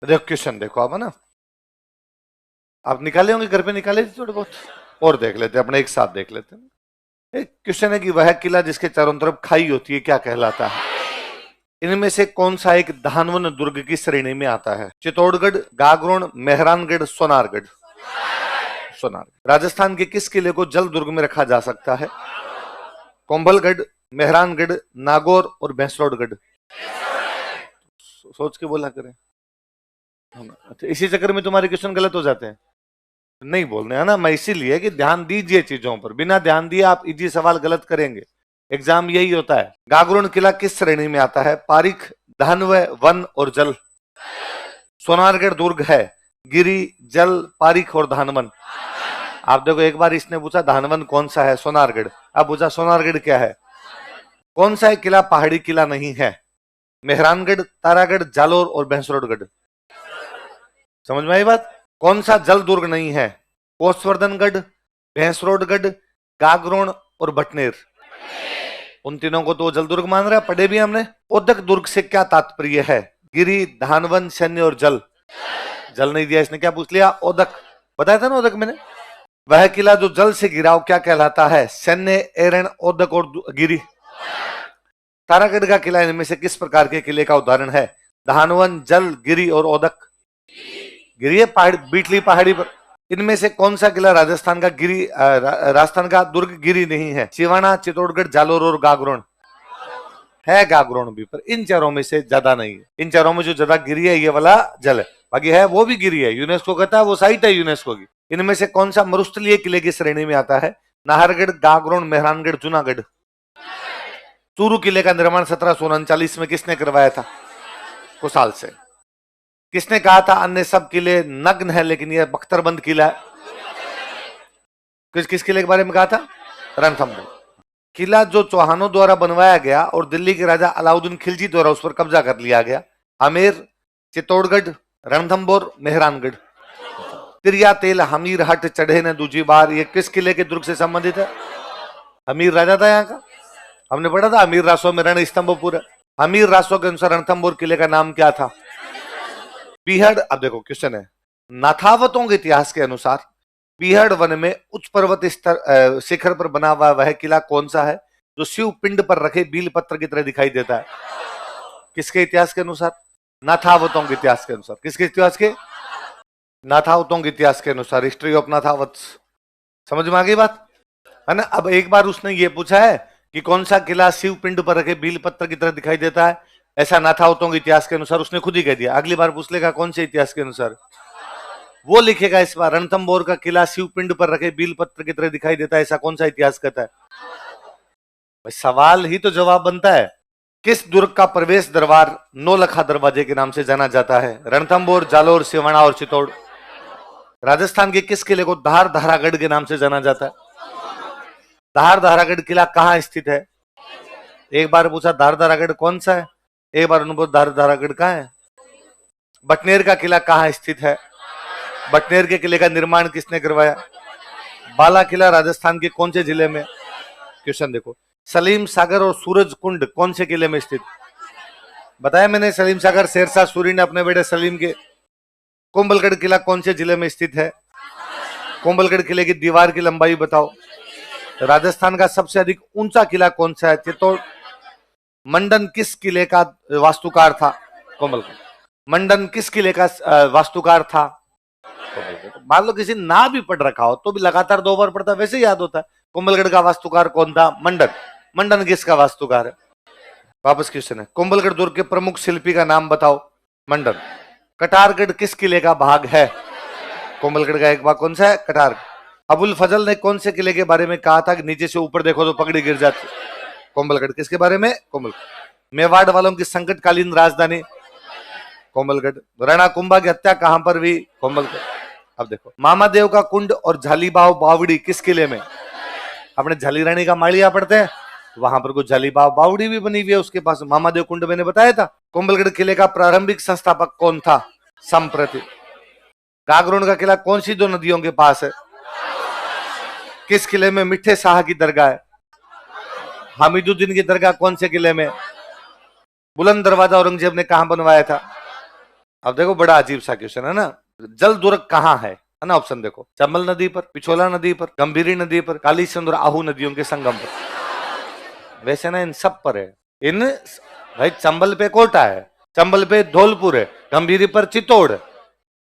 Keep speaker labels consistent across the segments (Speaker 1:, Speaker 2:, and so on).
Speaker 1: देखो क्वेश्चन देखो आप, है ना, आप निकाले होंगे घर पे, निकाले थे थोड़े बहुत, और देख लेते अपने एक साथ देख लेते हैं। एक क्वेश्चन है कि वह किला जिसके चारों तरफ खाई होती है क्या कहलाता है? इनमें से कौन सा एक धानवन दुर्ग की श्रेणी में आता है? चित्तौड़गढ़, गागरोन, मेहरानगढ़, सोनारगढ़। सोनारगढ़। राजस्थान के किस किले को जल दुर्ग में रखा जा सकता है? कुंभलगढ़, मेहरानगढ़, नागौर और भैंसरोडगढ़। सोच के बोला करें। अच्छा, इसी चक्कर में तुम्हारे क्वेश्चन गलत हो जाते हैं। नहीं बोलने, है ना, मैं इसीलिए कि ध्यान दीजिए चीजों पर, बिना ध्यान दिए आप इजी सवाल गलत करेंगे। एग्जाम यही होता है। गागरोन किला किस श्रेणी में आता है? पारिख, धानव, वन और जल। सोनारगढ़ दुर्ग है गिरी, जल, पारिख और धानवन। आप देखो, एक बार इसने पूछा धानवन कौन सा है? सोनारगढ़। अब पूछा सोनारगढ़ क्या है? कौन सा किला पहाड़ी किला नहीं है? मेहरानगढ़, तारागढ़, जालोर और भैंसरोडगढ़। समझ में आई बात? कौन सा जल दुर्ग नहीं है? कोसवर्धनगढ़, भैंसरोडगढ़, गागरोन और भटनेर। उन तीनों को तो जल दुर्ग मान रहा है, पढ़े भी हमने। ओदक दुर्ग से क्या तात्पर्य है? गिरी, धानवन, सैन्य और जल। जल नहीं दिया इसने, क्या पूछ लिया? ओदक। बताया था ना ओदक मैंने। वह किला जो जल से गिरा क्या कहलाता है? सैन्य, एरण, ओदक और गिरी। तारागढ़ का किला इनमें से किस प्रकार के किले का उदाहरण है? धानवन, जल, गिरी और ओदक। गिरी है पहाड़ी, बीटली पहाड़ी पर। इनमें से कौन सा किला राजस्थान का गिरी राजस्थान का दुर्ग गिरी नहीं है? सिवाना, चित्तौड़गढ़, जालोर और गागरोन। है गागरोन भी, पर इन चारों में से ज्यादा नहीं है। इन चारों में जो ज्यादा गिरी है ये वाला जल है, बाकी है वो भी गिरी है, यूनेस्को कहता है वो साइट है यूनेस्को की। इनमें से कौन सा मरुस्थलीय किले की श्रेणी में आता है? नाहरगढ़, गागरोन, मेहरानगढ़, जूनागढ़। चूरू किले का निर्माण 1739 में किसने करवाया था? कुशाल से। किसने कहा था अन्य सब किले नग्न है लेकिन यह बख्तरबंद किला है? किस किले के बारे में कहा था? रणथंभौर। किला जो चौहानों द्वारा बनवाया गया और दिल्ली के राजा अलाउद्दीन खिलजी द्वारा उस पर कब्जा कर लिया गया? आमेर, चित्तौड़गढ़, रणथंभौर, मेहरानगढ़। तिरिया तेल हमीर हट चढ़े न दूजी बार, ये किस किले के दुर्ग से संबंधित है? अमीर राजा था यहाँ का, हमने पढ़ा था अमीर रासो में रण स्तंभपुर है। अमीर रासो के अनुसार रणथंभौर किले का नाम क्या था? बीहड़। अब देखो क्वेश्चन है, नाथावतों के इतिहास के अनुसार बीहड़ वन में उच्च पर्वत स्तर शिखर पर बना हुआ वह किला कौन सा है जो शिव पिंड पर रखे बील पत्र की तरह दिखाई देता है? किसके इतिहास के अनुसार? नाथावतों के इतिहास के अनुसार। किसके इतिहास के? नाथावतों के इतिहास के अनुसार, हिस्ट्री ऑफ नाथावत। समझ में आ गई बात, है ना? अब एक बार उसने ये पूछा है कि कौन सा किला शिव पिंड पर रखे बील पत्र की तरह दिखाई देता है, ऐसा नाथावतों के इतिहास के अनुसार, उसने खुद ही कह दिया। अगली बार पूछ लेगा कौन से इतिहास के अनुसार, वो लिखेगा इस बार रणथंभौर का किला शिवपिंड पर रखे बील पत्र की तरह दिखाई देता है, ऐसा कौन सा इतिहास कहता है? भाई सवाल ही तो जवाब बनता है। किस दुर्ग का प्रवेश दरबार नौलखा दरवाजे के नाम से जाना जाता है? रणथंभौर, जालोर, सिवाना और चित्तौड़। राजस्थान के किस किले को धार धारागढ़ के नाम से जाना जाता है? धार धारागढ़ किला कहाँ स्थित है? एक बार पूछा धार धारागढ़ कौन सा है, एक बार उन्होंने धार धारागढ़ कहाँ है? बटनेर का किला कहाँ स्थित है? बटनेर के किले का निर्माण किसने करवाया? बाला किला राजस्थान के कौन से जिले में? क्वेश्चन देखो, सलीम सागर और सूरज कुंड कौन से किले में स्थित? बताया मैंने, सलीम सागर शेरशाह सूरी ने अपने बेटे सलीम के। कुंभलगढ़ किला कौन से जिले में स्थित है? कुंभलगढ़ किले की दीवार की लंबाई बताओ। राजस्थान का सबसे अधिक ऊंचा किला कौन सा है? चित्तौड़। मंडन किस किले का वास्तुकार था? कुंभलगढ़। मंडन किस किले का वास्तुकार था? मान लो किसी ना भी पढ़ रखा हो तो भी लगातार 2 बार पढ़ता वैसे याद होता है। कुंभलगढ़ का वास्तुकार कौन था? मंडन। मंडन किसका वास्तुकार है? वापस क्वेश्चन है, कुंभलगढ़ दुर्ग के प्रमुख शिल्पी का नाम बताओ। मंडन। कटारगढ़ किस किले का भाग है? कुंभलगढ़ का एक भाग कौन सा है? कटार। अबुल फजल ने कौन से किले के बारे में कहा था कि नीचे से ऊपर देखो तो पगड़ी गिर जाती? कुंभलगढ़। किसके बारे में? कुंभलगढ़। मेवाड़ वालों की संकटकालीन राजधानी? कुंभलगढ़। राणा कुंभा की हत्या कहां पर हुई? कुंभलगढ़। अब देखो, मामादेव का कुंड और झालीबाव बावड़ी किस किले में? अपने झाली रानी का मालिया पढ़ते हैं, वहां पर कुछ झालीबाव बावड़ी भी बनी हुई है उसके पास। मामादेव कुंड मैंने बताया था। कुंभलगढ़ किले का प्रारंभिक संस्थापक कौन था? संप्रति। गागरोन का किला कौन सी 2 नदियों के पास है? किस किले में मिठे शाह की दरगाह है? हामिदुद्दीन की दरगाह कौन से किले में? बुलंद दरवाजा औरंगजेब ने कहां बनवाया था? अब देखो बड़ा अजीब सा क्वेश्चन है ना, जल दुर्ग कहाँ है ना? ऑप्शन देखो, चंबल नदी पर, पिछोला नदी पर, गंभीरी नदी पर, काली सिंध और आहू नदियों के संगम पर। वैसे ना इन सब पर है। इन भाई चंबल पे कोटा है, चंबल पे धौलपुर है, गंभीरी पर चित्तौड़,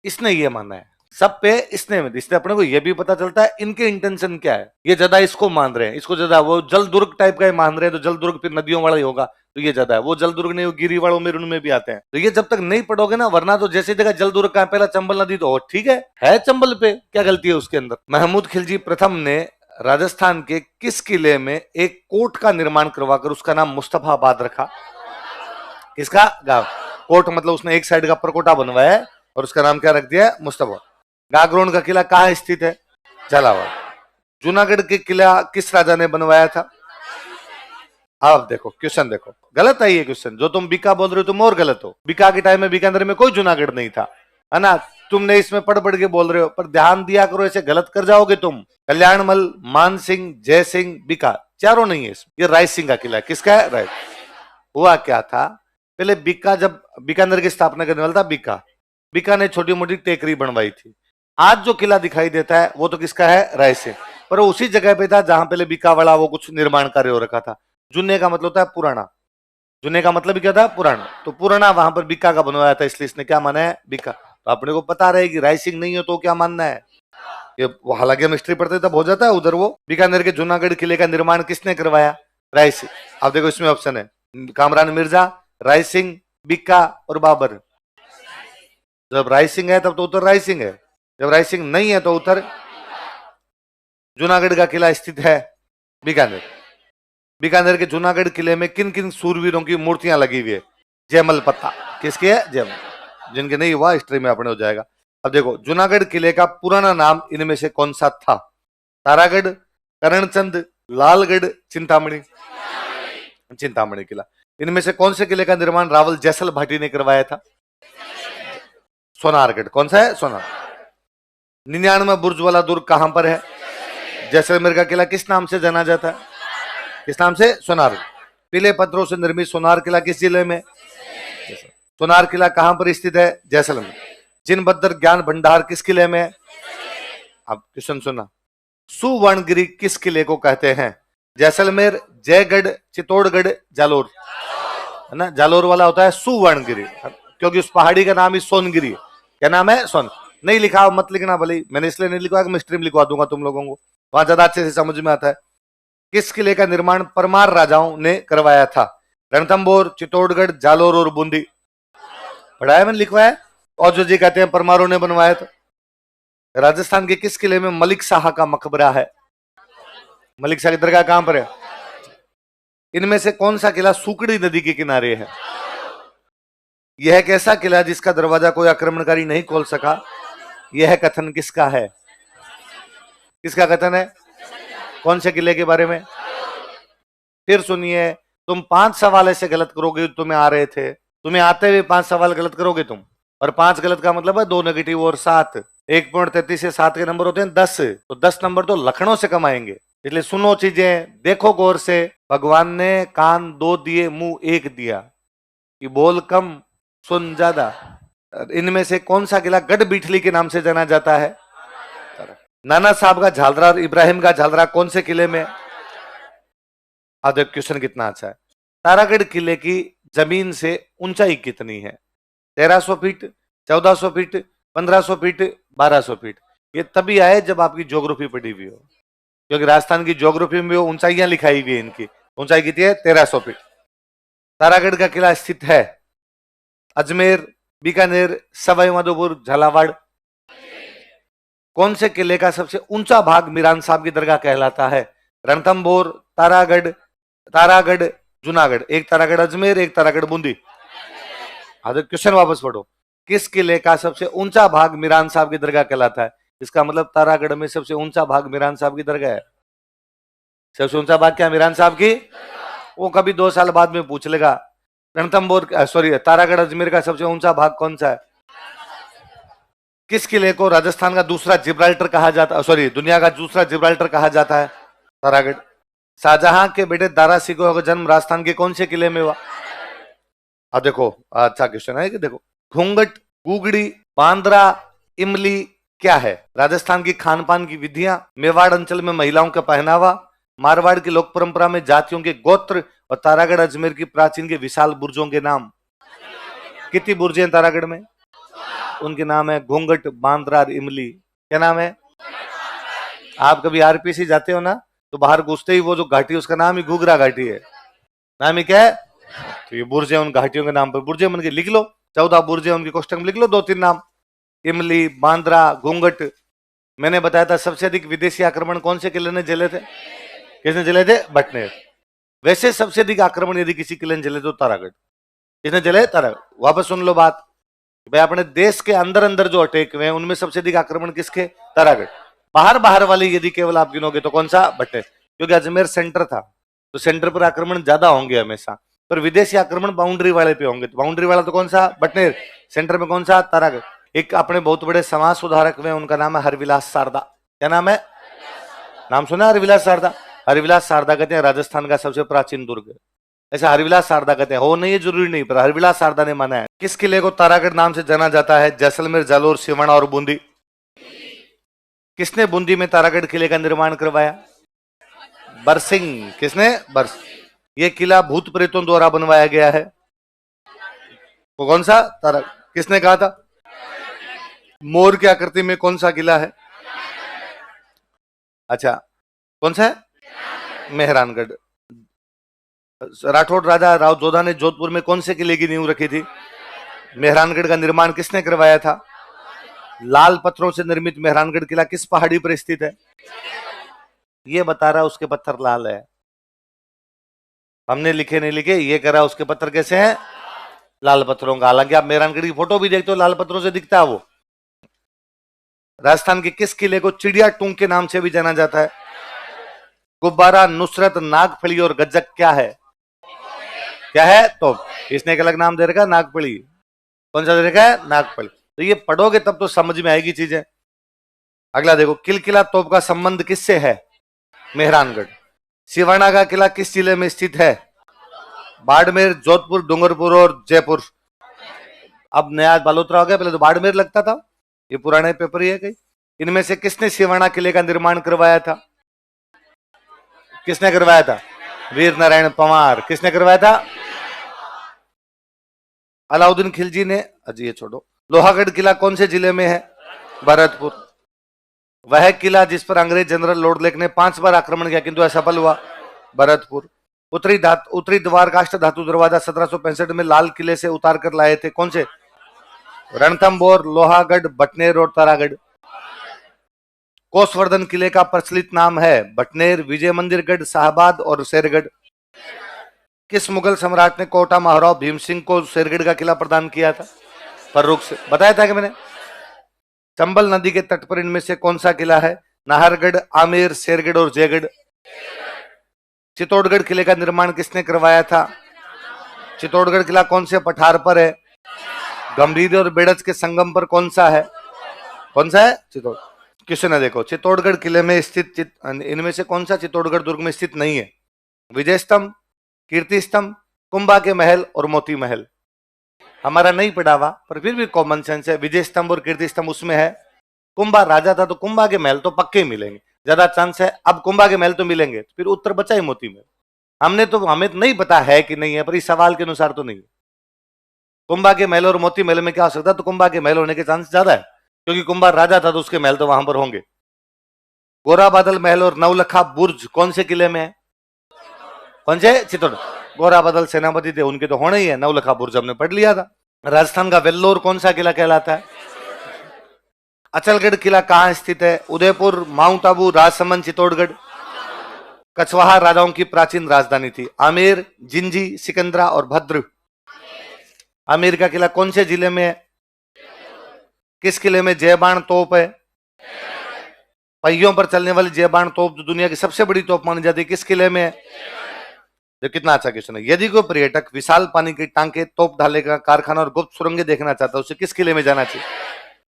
Speaker 1: इसने ये माना है। सब पे इसने अपने को ये भी पता चलता है इनके इंटेंशन क्या है। ये ज्यादा इसको मान रहे हैं, इसको ज्यादा वो जल दुर्ग टाइप का मान रहे हैं, तो जल दुर्ग फिर नदियों वाला ही होगा, तो ये ज्यादा है। वो जल दुर्ग नहीं, वो गिरी वालों में उनमें भी आते हैं। तो ये जब तक नहीं पढ़ोगे ना, वरना तो जैसे जगह जल दुर्ग का पहला चंबल नदी, तो ठीक है चंबल पे, क्या गलती है उसके अंदर। महमूद खिलजी प्रथम ने राजस्थान के किस किले में एक कोट का निर्माण करवाकर उसका नाम मुस्तफाबाद रखा? किसका गांव? कोट मतलब उसने एक साइड का परकोटा बनवाया है और उसका नाम क्या रख दिया है? मुस्तफा। गागरोन का किला कहाँ स्थित है? झालावाड़। जूनागढ़ के किला किस राजा ने बनवाया था? अब देखो क्वेश्चन देखो, गलत है ये क्वेश्चन। जो तुम बीका बोल रहे हो तुम और गलत हो। बीका के टाइम में बीकानेर में कोई जूनागढ़ नहीं था, है ना? तुमने इसमें पढ़ पढ़ के बोल रहे हो, पर ध्यान दिया करो, ऐसे गलत कर जाओगे तुम। कल्याणमल, मान सिंह, जय सिंह, बीका चारों नहीं है इसमें। ये राय सिंह का किला है। किसका है? राय। हुआ क्या था, पहले बीका, जब बीकानेर की स्थापना करने वाला था बीका ने छोटी मोटी टेकरी बनवाई थी। आज जो किला दिखाई देता है वो तो किसका है? राय सिंह। पर उसी जगह पे था जहां पहले बीका वाला वो कुछ निर्माण कार्य हो रखा था। जुन्ने का मतलब होता है पुराना, जुन्ने का मतलब क्या था? पुराना। तो पुराना वहां पर बीका का बनवाया था, इसलिए इसने क्या माना है? बीका। तो अपने को पता रहेगी राय सिंह नहीं हो तो क्या मानना है ये। हालांकि हम हिस्ट्री पढ़ते तब हो जाता है उधर। वो बीकानेर के जूनागढ़ किले का निर्माण किसने करवाया? राय सिंह। अब देखो इसमें ऑप्शन है कामरान मिर्जा, राय सिंह, बीका और बाबर। जब राय सिंह है तब तो उत्तर राय सिंह है, जब राय सिंह नहीं है तो उत्तर जूनागढ़ का किला स्थित है बीकानेर। बीकानेर के जूनागढ़ किले में किन किन सूरवीरों की मूर्तियां लगी हुई है? जयमल पत्ता। किसकी है? जयमल। जिनके नहीं हुआ हिस्ट्री में अपने हो जाएगा। अब देखो जूनागढ़ किले का पुराना नाम इनमें से कौन सा था? तारागढ़, करणचंद, लालगढ़, चिंतामणि। चिंतामणि किला। इनमें से कौन से किले का निर्माण रावल जैसल भाटी ने करवाया था? सोनारगढ़। कौन सा है? सोनार। 99 बुर्ज वाला दुर्ग कहां पर है? जैसलमेर का किला किस नाम से जाना जाता है? किस नाम से? सोनार। पीले पत्थरों से निर्मित सोनार किला किस जिले में? सोनार किला कहां पर स्थित है? जैसलमेर। जिनबद्र ज्ञान भंडार किस किले में? अब क्वेश्चन सुना, सुवर्णगिरी किस किले को कहते हैं? जैसलमेर, जयगढ़, चित्तौड़गढ़, जालोर। है ना, जालोर वाला होता है सुवर्णगिरी, क्योंकि उस पहाड़ी का नाम ही सोनगिरी है। क्या नाम है? सोन। नहीं लिखा मत लिखना भले, मैंने इसलिए नहीं लिखा कि मैं स्ट्रीम लिखवा दूंगा तुम लोगों को, वहां ज्यादा अच्छे से समझ में आता है। किस किले का निर्माण परमार राजाओं ने करवाया था? रणथंभौर, चित्तौड़गढ़, जालोर और बूंदी। पढ़ा है मैंने, लिखवाया। और जो जी कहते हैं परमारों ने बनवाया था। राजस्थान के किस किले में मलिक शाह का मकबरा है? मलिक शाह की दरगाह कहां पर है? इनमें से कौन सा किला सुकड़ी नदी के किनारे है? यह एक ऐसा किला जिसका दरवाजा कोई आक्रमणकारी नहीं खोल सका। यह कथन किसका है? किसका कथन है? कौन से किले के बारे में? फिर सुनिए, तुम 5 सवाल ऐसे गलत करोगे, तुम्हें आ रहे थे, तुम्हें आते हुए 5 सवाल गलत करोगे तुम। और 5 गलत का मतलब है 2 नेगेटिव और 7। 1.33 से 7 के नंबर होते हैं 10, तो 10 नंबर तो लखनऊ से कमाएंगे। इसलिए सुनो चीजें, देखो गौर से। भगवान ने कान 2 दिए, मुंह 1 दिया, कि बोल कम सुन ज्यादा। इनमें से कौन सा किला गढ़ बिठली के नाम से जाना जाता है? नाना साहब का झालरा और इब्राहिम का झालरा कौन से किले में? आज क्वेश्चन कितना अच्छा है। तारागढ़ किले की जमीन से ऊंचाई कितनी है? 1300 फीट, 1400 फीट, 1500 फीट, 1200 फीट। ये तभी आए जब आपकी ज्योग्राफी पढ़ी हुई हो, क्योंकि राजस्थान की ज्योग्राफी में ऊंचाइयां लिखाई हुई है। इनकी ऊंचाई कितनी है? 1300 फीट। तारागढ़ का किला स्थित है अजमेर, बीकानेर, सवाई माधोपुर, झालावाड़। कौन से किले का सबसे ऊंचा भाग मीरान साहब की दरगाह कहलाता है? रणथंभौर, तारागढ़, जूनागढ़। एक तारागढ़ अजमेर, एक तारागढ़ बूंदी। क्वेश्चन वापस पढ़ो। किस किले का सबसे ऊंचा भाग मीरान साहब की दरगाह कहलाता है? इसका मतलब तारागढ़ में सबसे ऊंचा भाग मीरान साहब की दरगाह है। सबसे ऊंचा भाग क्या मीरान साहब की? वो कभी 2 साल बाद में पूछ लेगा। रणथंभौर सॉरी तारागढ़ अजमेर का सबसे ऊंचा भाग कौन सा है? किस किले को राजस्थान का दूसरा जिब्राल्टर कहा जाता है, सॉरी दुनिया का दूसरा जिब्राल्टर कहा जाता है? तारागढ़। शाहजहां के बेटे दारा सिकोह का जन्म राजस्थान के कौन से किले में हुआ? अब देखो अच्छा क्वेश्चन है कि देखो, घूंघट गुगड़ी, बांद्रा, इमली क्या है? राजस्थान की खान पान की विधियां, मेवाड़ अंचल में महिलाओं का पहनावा, मारवाड़ की लोक परंपरा में जातियों के गोत्र और तारागढ़ अजमेर की प्राचीन के विशाल बुर्जों के नाम। कितनी बुर्जें हैं तारागढ़ में? उनके नाम है घूंघट, बांद्रा और इमली। क्या नाम है? आप कभी आरपीसी जाते हो ना, तो बाहर घुसते ही वो जो घाटी उसका नाम ही घुघरा घाटी है। नाम ही क्या है? तो ये बुर्जे उन घाटियों के नाम पर बुर्जे बन के लिख लो, 14 बुर्जे उनके कोष्टक में लिख लो, 2-3 नाम, इमली, बांद्रा, घूंघट। मैंने बताया था सबसे अधिक विदेशी आक्रमण कौन से किले ने झेले थे? किसने झेले थे? बटनेर। वैसे सबसे अधिक आक्रमण यदि किसी किले ने झेले तो तारागढ़। किसने झेले? तारागढ़। वापस सुन लो बात, भाई अपने देश के अंदर अंदर जो अटैक हुए हैं उनमें सबसे अधिक आक्रमण किसके? तारागढ़। बाहर बाहर वाले यदि केवल आप गिनोगे तो कौन सा? बटनेर, क्योंकि अजमेर सेंटर था तो सेंटर पर आक्रमण ज्यादा होंगे हमेशा, पर विदेशी आक्रमण बाउंड्री वाले पे होंगे। तो बाउंड्री वाला तो कौन सा? बटनेर। सेंटर में कौन सा? तारागढ़। एक अपने बहुत बड़े समाज सुधारक हुए, उनका नाम है हरविलास शारदा। क्या नाम है? नाम सुना हरविलास शारदा? हरविलास शारदा कहते हैं राजस्थान का सबसे प्राचीन दुर्ग। ऐसा हरविलास शारदा कहते हैं, हो नहीं, ये जरूरी नहीं, पर हरविलास शारदा ने माना है। किस किले को तारागढ़ नाम से जाना जाता है? जैसलमेर, जालोर, सिवाना और बूंदी। किसने बूंदी में तारागढ़ किले का निर्माण करवाया? बरसिंह। किसने? बरस। ये किला भूत प्रेतों द्वारा बनवाया गया है। वो कौन सा? तारा। किसने कहा था? मोर की आकृति में कौन सा किला है? अच्छा, कौन सा है? मेहरानगढ़। राठौड़ राजा राव जोधा ने जोधपुर में कौन से किले की नींव रखी थी? मेहरानगढ़ का निर्माण किसने करवाया था? लाल पत्थरों से निर्मित मेहरानगढ़ किला किस पहाड़ी पर स्थित है? ये बता रहा उसके पत्थर लाल है। हमने लिखे नहीं लिखे, ये करा उसके पत्थर कैसे हैं? लाल पत्थरों का। हालांकि आप मेहरानगढ़ की फोटो भी देखते हो, लाल पत्थरों से दिखता है वो। राजस्थान के किस किले को चिड़िया टूंग के नाम से भी जाना जाता है? गुब्बारा, नुसरत, नागफली और गज्जक क्या है? क्या है? तो इसने एक अलग नाम दे रखा है, नागफली। कौन सा दे रखा है? नागफली। तो ये पढ़ोगे तब तो समझ में आएगी चीजें। अगला देखो, किलकिला तोप का संबंध किससे है? मेहरानगढ़। सिवाना का किला किस जिले में स्थित है? बाड़मेर, जोधपुर, डूंगरपुर और जयपुर। अब नया बालोतरा हो गया, पहले तो बाड़मेर लगता था, ये पुराने पेपर ही है कहीं। इनमें से किसने सिवाना किले का निर्माण करवाया था? किसने करवाया था? वीर नारायण पंवार। किसने करवाया था? अलाउद्दीन खिलजी ने। अजी ये छोड़ो। लोहागढ़ किला कौन से जिले में है? भरतपुर। वह किला जिस पर अंग्रेज जनरल लॉर्ड लेक ने 5 बार आक्रमण किया किंतु असफल हुआ? भरतपुर। उत्तरी द्वार का अष्ट धातु दरवाजा 1765 में लाल किले से उतार कर लाए थे, कौन से? रणथंभौर, लोहागढ़, बटनेर और तारागढ़। कोसवर्धन किले का प्रचलित नाम है? बटनेर, विजय मंदिरगढ़, शाहबाद और शेरगढ़। किस मुगल सम्राट ने कोटा महाराव भीम सिंह को शेरगढ़ का किला प्रदान किया था? फर्रुख से। बताया था कि मैंने। चंबल नदी के तट पर इनमें से कौन सा किला है? नाहरगढ़, आमेर, शेरगढ़ और जयगढ़। चित्तौड़गढ़ किले का निर्माण किसने करवाया था? चित्तौड़गढ़ किला कौन से पठार पर है? गंभीर और बेड़ज के संगम पर कौन सा है? कौन सा है? चित्तौड़। किसने? देखो, चित्तौड़गढ़ किले में स्थित इनमें से कौन सा चित्तौड़गढ़ दुर्ग में स्थित नहीं है? विजय स्तंभ, कीर्ति स्तंभ, कुंभा के महल और मोती महल। हमारा नहीं पढ़ा हुआ पर फिर भी कॉमन सेंस है। विजय स्तंभ और कीर्ति स्तंभ उसमें है। कुंभा राजा था तो कुंभा के महल तो पक्के मिलेंगे, ज्यादा चांस है। अब कुंभा के महल तो मिलेंगे, फिर उत्तर बचा ही मोती महल। हमें तो नहीं पता है कि नहीं है, पर इस सवाल के अनुसार तो नहीं है। कुंभा के महल और मोती महल में क्या हो सकता है? तो कुंभा के महल होने के चांस ज्यादा है, क्योंकि कुंभा राजा था तो उसके महल तो वहां पर होंगे। गोरा बादल महल और नवलखा बुर्ज कौन से किले में है? कौन से? चित्तौड़। गोरा बादल सेनापति थे, उनके तो होने ही है। नवलखा बुर्ज हमने पढ़ लिया था। राजस्थान का वेल्लोर कौन सा किला कहलाता है? अचलगढ़ किला कहां स्थित है? उदयपुर, माउंट आबू, राजसमंद, चित्तौड़गढ़। कछवाहा राजाओं की प्राचीन राजधानी थी। आमेर, जिंजी, सिकंदरा और भद्र। आमेर का किला कौन से जिले में है? किस किले में जयबाण तोप है? पहियों पर चलने वाली जयबाण तोप जो दुनिया की सबसे बड़ी तोप मानी जाती है, किस किले में है? जो कितना अच्छा क्वेश्चन है। यदि कोई पर्यटक विशाल पानी की टांके, तोप ढाले का कारखाना और गुप्त सुरंगें देखना चाहता है, उसे किस किले में जाना चाहिए?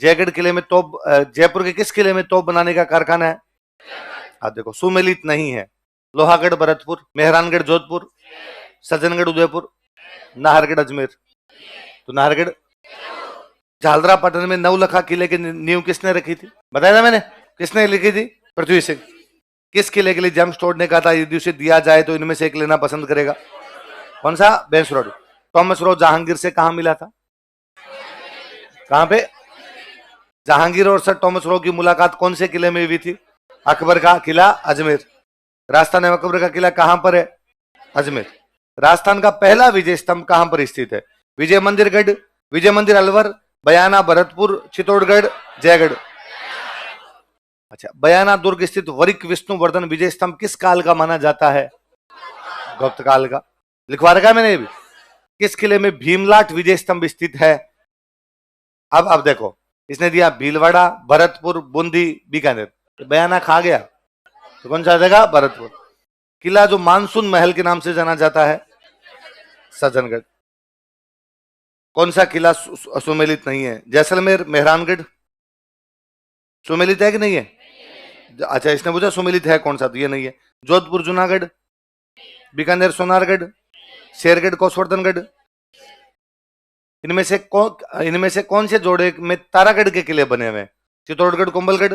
Speaker 1: जयगढ़ किले में तोप। जयपुर के किस किले में तोप बनाने का कारखाना है? आप देखो, सुमेलित नहीं है। लोहागढ़ भरतपुर, मेहरानगढ़ जोधपुर, सज्जनगढ़ उदयपुर, नाहरगढ़ अजमेर। तो नाहरगढ़। झालरापाटन में नवलखा किले की नींव किसने रखी थी? बताया था मैंने, किसने लिखी थी? पृथ्वी सिंह। किस किले के लिए जेम्स टोड ने कहा था यदि उसे दिया जाए तो इनमें से एक लेना पसंद करेगा? कौन सा? बेंस रोड। थॉमस रो जहांगीर से कहां मिला था? कहां पे? जहांगीर और सर थॉमस रो की मुलाकात कौन से किले में हुई थी? अकबर का किला अजमेर। राजस्थान में अकबर का किला कहां पर है? अजमेर। राजस्थान का पहला विजय स्तंभ कहां पर स्थित है? विजय मंदिर गढ़, विजय मंदिर अलवर, बयाना भरतपुर, चित्तौड़गढ़, जयगढ़। अच्छा, बयाना दुर्ग स्थित वरिक विष्णुवर्धन विजय स्तंभ किस काल का माना जाता है? गुप्त काल का। लिखवा रखा है मैंने ये भी। किस किले में भीमलाट विजय स्तंभ स्थित है? अब देखो, इसने दिया भीलवाड़ा, भरतपुर, बूंदी, बीकानेर। तो बयाना खा गया, तो कौन सा जगह? भरतपुर। किला जो मानसून महल के नाम से जाना जाता है? सज्जनगढ़। कौन सा किला सुमेलित नहीं है? जैसलमेर, मेहरानगढ़। सुमेलित है कि नहीं है? अच्छा, इसने पूछा सुमेलित है कौन सा, तो ये नहीं है। जोधपुर, जूनागढ़, बीकानेर, सोनारगढ़, शेरगढ़, कोसवर्धनगढ़। इनमें से कौन से जोड़े में तारागढ़ के किले बने हुए हैं? चित्तौड़गढ़, कुंभलगढ़,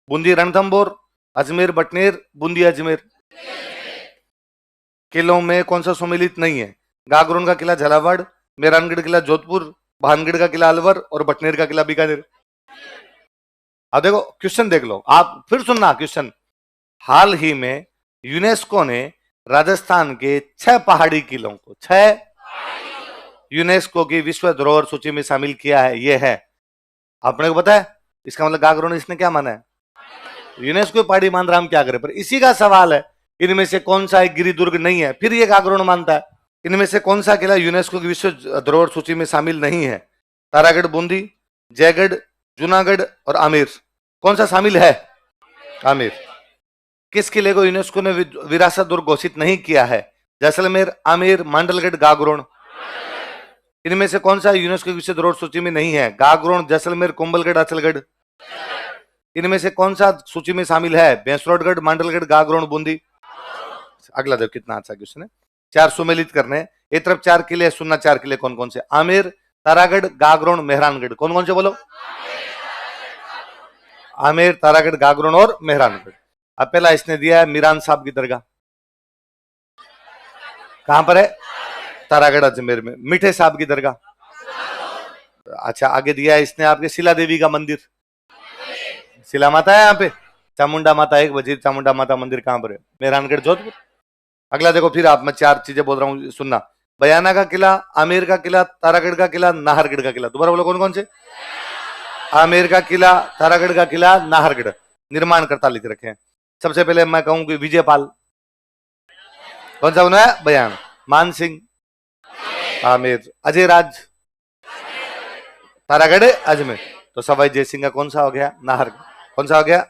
Speaker 1: बूंदी, रणथंभौर, अजमेर, बटनेर, बूंदी, अजमेर। किलों में कौन सा सुमेलित नहीं है? गागरोन का किला झालावाड़, मेहरानगढ़ किला जोधपुर, भानगढ़ का किला अलवर और बटनेर का किला बीकानेर। अब देखो क्वेश्चन देख लो, आप फिर सुनना क्वेश्चन। हाल ही में यूनेस्को ने राजस्थान के 6 पहाड़ी किलों को, 6 यूनेस्को की विश्व धरोहर सूची में शामिल किया है। ये है, आपने को पता है? इसका मतलब गागरोन इसने क्या माना है? यूनेस्को पहाड़ी मान रहा, हम क्या करें? पर इसी का सवाल है, इनमें से कौन सा एक गिरी दुर्ग नहीं है? फिर ये गागरोन मानता है। इनमें से कौन सा किला यूनेस्को की विश्व धरोहर सूची में शामिल नहीं है? तारागढ़, बूंदी, जयगढ़, जूनागढ़ और आमेर। कौन सा शामिल है? आमेर। किस किले को यूनेस्को ने विरासत दुर्ग घोषित नहीं किया है? जैसलमेर, आमेर, मांडलगढ़, गागरोन। इनमें से कौन सा यूनेस्को की विश्व धरोहर सूची में नहीं है? गागरोन, जैसलमेर, कुंभलगढ़, अचलगढ़। इनमें से कौन सा सूची में शामिल है? बेंसरोडगढ़, मांडलगढ़, गागरोन, बूंदी। अगला देखो कितना अच्छा क्वेश्चन है। 4 सुमेलित करने, एक तरफ 4 किले, सुनना 4 किले कौन कौन से? आमेर, तारागढ़, गागरोन, मेहरानगढ़। कौन कौन से बोलो? आमेर, तारागढ़, गागरोन और मेहरानगढ़। अब पहला इसने दिया है मीरान साहब की दरगाह, कहां पर है? तारागढ़ अजमेर में। मीठे साहब की दरगाह, अच्छा आगे दिया है इसने आपके शिला देवी का मंदिर, शिला माता है यहाँ पे। चामुंडा माता, एक बजे चामुंडा माता मंदिर कहां पर है? मेहरानगढ़, जोधपुर। अगला देखो, फिर आप, मैं 4 चीजें बोल रहा हूं, सुनना। बयाना का किला, आमेर का किला, तारागढ़ का किला, नाहरगढ़ का किला। दोबारा बोलो कौन कौन से? आमेर का किला, तारागढ़ का किला, नाहरगढ़। निर्माणकर्ता लिख रखे हैं। सबसे पहले मैं कहूं कि विजयपाल। कौन सा बना है? बयान। मान सिंह, आमेर। अजय राज, तारागढ़, अजमेर। तो सवाई जय सिंह का कौन सा हो गया? नाहरगढ़। कौन सा हो गया?